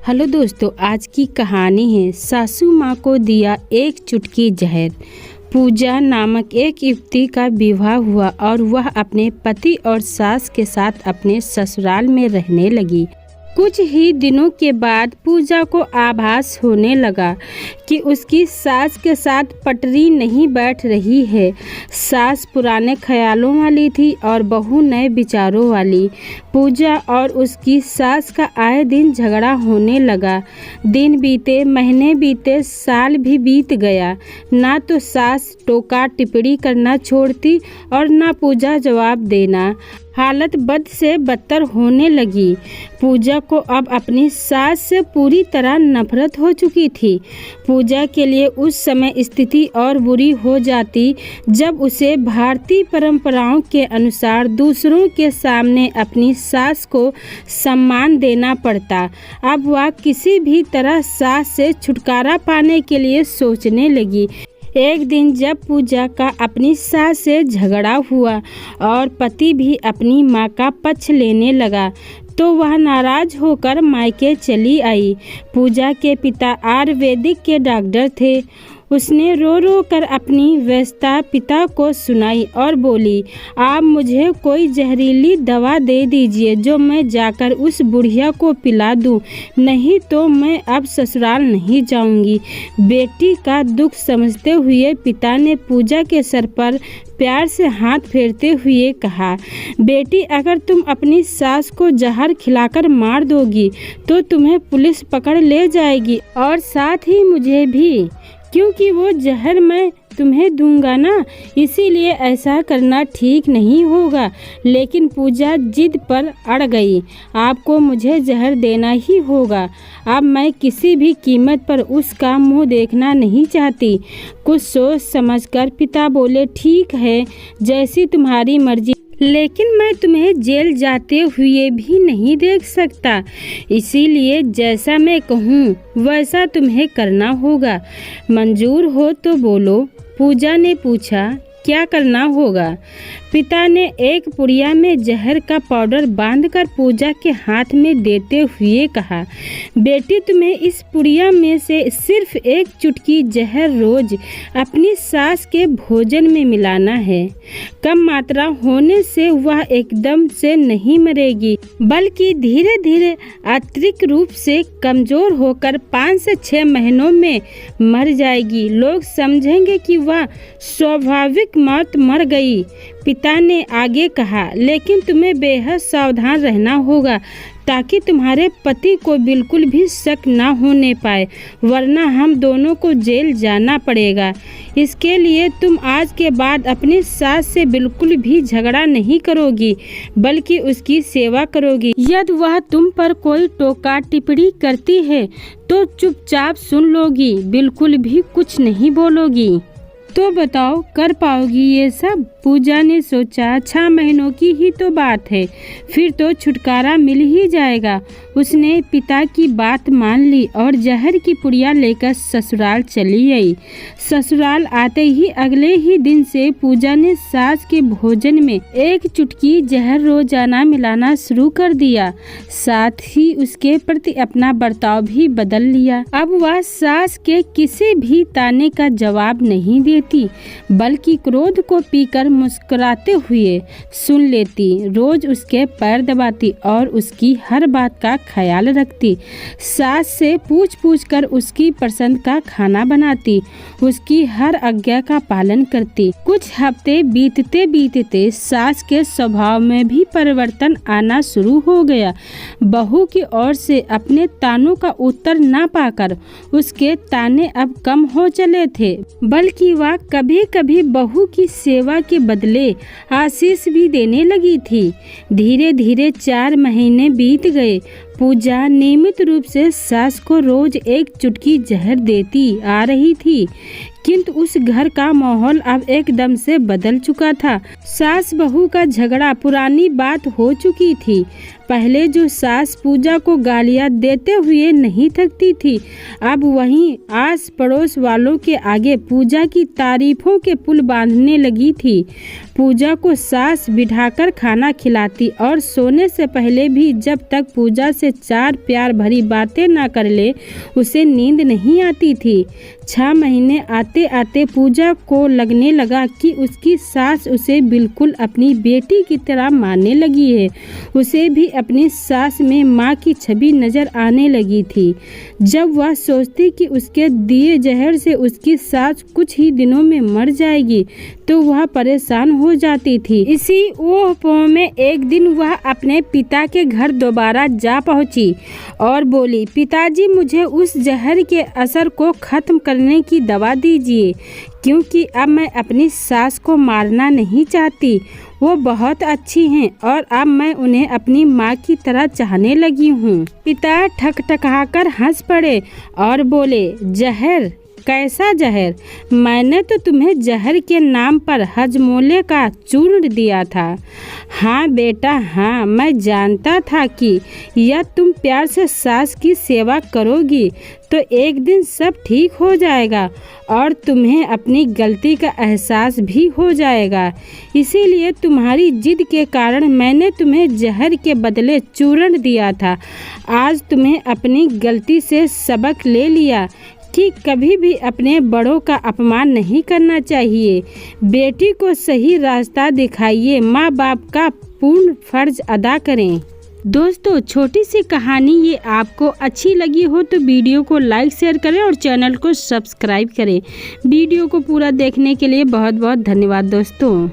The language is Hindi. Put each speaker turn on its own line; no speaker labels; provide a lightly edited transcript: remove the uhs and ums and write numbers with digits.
हेलो दोस्तों, आज की कहानी है सासू माँ को दिया एक चुटकी जहर। पूजा नामक एक युवती का विवाह हुआ और वह अपने पति और सास के साथ अपने ससुराल में रहने लगी। कुछ ही दिनों के बाद पूजा को आभास होने लगा कि उसकी सास के साथ पटरी नहीं बैठ रही है। सास पुराने ख्यालों वाली थी और बहू नए विचारों वाली। पूजा और उसकी सास का आए दिन झगड़ा होने लगा। दिन बीते, महीने बीते, साल भी बीत गया। ना तो सास टोका टिप्पणी करना छोड़ती और ना पूजा जवाब देना। हालत बद से बदतर होने लगी। पूजा को अब अपनी सास से पूरी तरह नफरत हो चुकी थी। पूजा के लिए उस समय स्थिति और बुरी हो जाती जब उसे भारतीय परंपराओं के अनुसार दूसरों के सामने अपनी सास को सम्मान देना पड़ता। अब वह किसी भी तरह सास से छुटकारा पाने के लिए सोचने लगी। एक दिन जब पूजा का अपनी सास से झगड़ा हुआ और पति भी अपनी माँ का पक्ष लेने लगा तो वह नाराज होकर मायके चली आई। पूजा के पिता आयुर्वेदिक के डॉक्टर थे। उसने रो रो कर अपनी व्यवस्था पिता को सुनाई और बोली, आप मुझे कोई जहरीली दवा दे दीजिए जो मैं जाकर उस बुढ़िया को पिला दूं, नहीं तो मैं अब ससुराल नहीं जाऊंगी। बेटी का दुख समझते हुए पिता ने पूजा के सर पर प्यार से हाथ फेरते हुए कहा, बेटी, अगर तुम अपनी सास को जहर खिलाकर मार दोगी तो तुम्हें पुलिस पकड़ ले जाएगी और साथ ही मुझे भी, क्योंकि वो जहर मैं तुम्हें दूंगा ना, इसीलिए ऐसा करना ठीक नहीं होगा। लेकिन पूजा जिद पर अड़ गई, आपको मुझे जहर देना ही होगा। अब मैं किसी भी कीमत पर उसका मुंह देखना नहीं चाहती। कुछ सोच समझकर पिता बोले, ठीक है, जैसी तुम्हारी मर्जी, लेकिन मैं तुम्हें जेल जाते हुए भी नहीं देख सकता, इसीलिए जैसा मैं कहूँ वैसा तुम्हें करना होगा। मंजूर हो तो बोलो। पूजा ने पूछा, क्या करना होगा? पिता ने एक पुड़िया में जहर का पाउडर बांधकर पूजा के हाथ में देते हुए कहा, बेटी, तुम्हें इस पुड़िया में से सिर्फ एक चुटकी जहर रोज अपनी सास के भोजन में मिलाना है। कम मात्रा होने से वह एकदम से नहीं मरेगी, बल्कि धीरे धीरे अतिरिक्त रूप से कमजोर होकर 5 से 6 महीनों में मर जाएगी। लोग समझेंगे कि वह स्वाभाविक मौत मर गई। पिता ने आगे कहा, लेकिन तुम्हें बेहद सावधान रहना होगा ताकि तुम्हारे पति को बिल्कुल भी शक ना होने पाए, वरना हम दोनों को जेल जाना पड़ेगा। इसके लिए तुम आज के बाद अपनी सास से बिल्कुल भी झगड़ा नहीं करोगी, बल्कि उसकी सेवा करोगी। यदि वह तुम पर कोई टोका टिप्पणी करती है तो चुपचाप सुन लोगी, बिल्कुल भी कुछ नहीं बोलोगी। तो बताओ, कर पाओगी ये सब? पूजा ने सोचा, 6 महीनों की ही तो बात है, फिर तो छुटकारा मिल ही जाएगा। उसने पिता की बात मान ली और जहर की पुड़िया लेकर ससुराल चली आई। ससुराल आते ही अगले ही दिन से पूजा ने सास के भोजन में एक चुटकी जहर रोजाना मिलाना शुरू कर दिया। साथ ही उसके प्रति अपना बर्ताव भी बदल लिया। अब वह सास के किसी भी ताने का जवाब नहीं देती, बल्कि क्रोध को पीकर मुस्कुराते हुए सुन लेती। रोज उसके पैर दबाती और उसकी हर बात का ख्याल रखती। सास से पूछ पूछ कर उसकी पसंद का खाना बनाती, उसकी हर आज्ञा का पालन करती। कुछ हफ्ते बीतते बीतते सास के स्वभाव में भी परिवर्तन आना शुरू हो गया। बहू की ओर से अपने तानों का उत्तर ना पाकर उसके ताने अब कम हो चले थे, बल्कि वह कभी कभी बहू की सेवा के बदले आशीष भी देने लगी थी। धीरे धीरे 4 महीने बीत गए। पूजा नियमित रूप से सास को रोज एक चुटकी जहर देती आ रही थी। किंतु उस घर का माहौल अब एकदम से बदल चुका था। सास बहू का झगड़ा पुरानी बात हो चुकी थी। पहले जो सास पूजा को गालियां देते हुए नहीं थकती थी, अब वहीं आस पड़ोस वालों के आगे पूजा की तारीफों के पुल बांधने लगी थी। पूजा को सास बिठाकर खाना खिलाती और सोने से पहले भी जब तक पूजा से चार प्यार भरी बातें ना कर ले, उसे नींद नहीं आती थी। 6 महीने आते आते पूजा को लगने लगा कि उसकी सास उसे बिल्कुल अपनी बेटी की तरह मानने लगी है। उसे भी अपनी सास में माँ की छवि नजर आने लगी थी। जब वह सोचती कि उसके दिए जहर से उसकी सास कुछ ही दिनों में मर जाएगी, तो वह परेशान हो जाती थी। इसी ओह में एक दिन वह अपने पिता के घर दोबारा जा पहुंची और बोली, पिताजी मुझे उस जहर के असर को खत्म करने की दवा दीजिए, क्योंकि अब मैं अपनी सास को मारना नहीं चाहती। वो बहुत अच्छी हैं और अब मैं उन्हें अपनी माँ की तरह चाहने लगी हूँ। पिता ठकठकाकर हंस पड़े और बोले, जहर? कैसा जहर? मैंने तो तुम्हें जहर के नाम पर हजमोले का चूर्ण दिया था। हाँ बेटा हाँ, मैं जानता था कि यह तुम प्यार से सास की सेवा करोगी तो एक दिन सब ठीक हो जाएगा और तुम्हें अपनी गलती का एहसास भी हो जाएगा। इसीलिए तुम्हारी जिद के कारण मैंने तुम्हें जहर के बदले चूर्ण दिया था। आज तुम्हें अपनी गलती से सबक ले लिया कि कभी भी अपने बड़ों का अपमान नहीं करना चाहिए। बेटी को सही रास्ता दिखाइए, माँ बाप का पूर्ण फर्ज अदा करें। दोस्तों, छोटी सी कहानी ये आपको अच्छी लगी हो तो वीडियो को लाइक शेयर करें और चैनल को सब्सक्राइब करें। वीडियो को पूरा देखने के लिए बहुत बहुत धन्यवाद दोस्तों।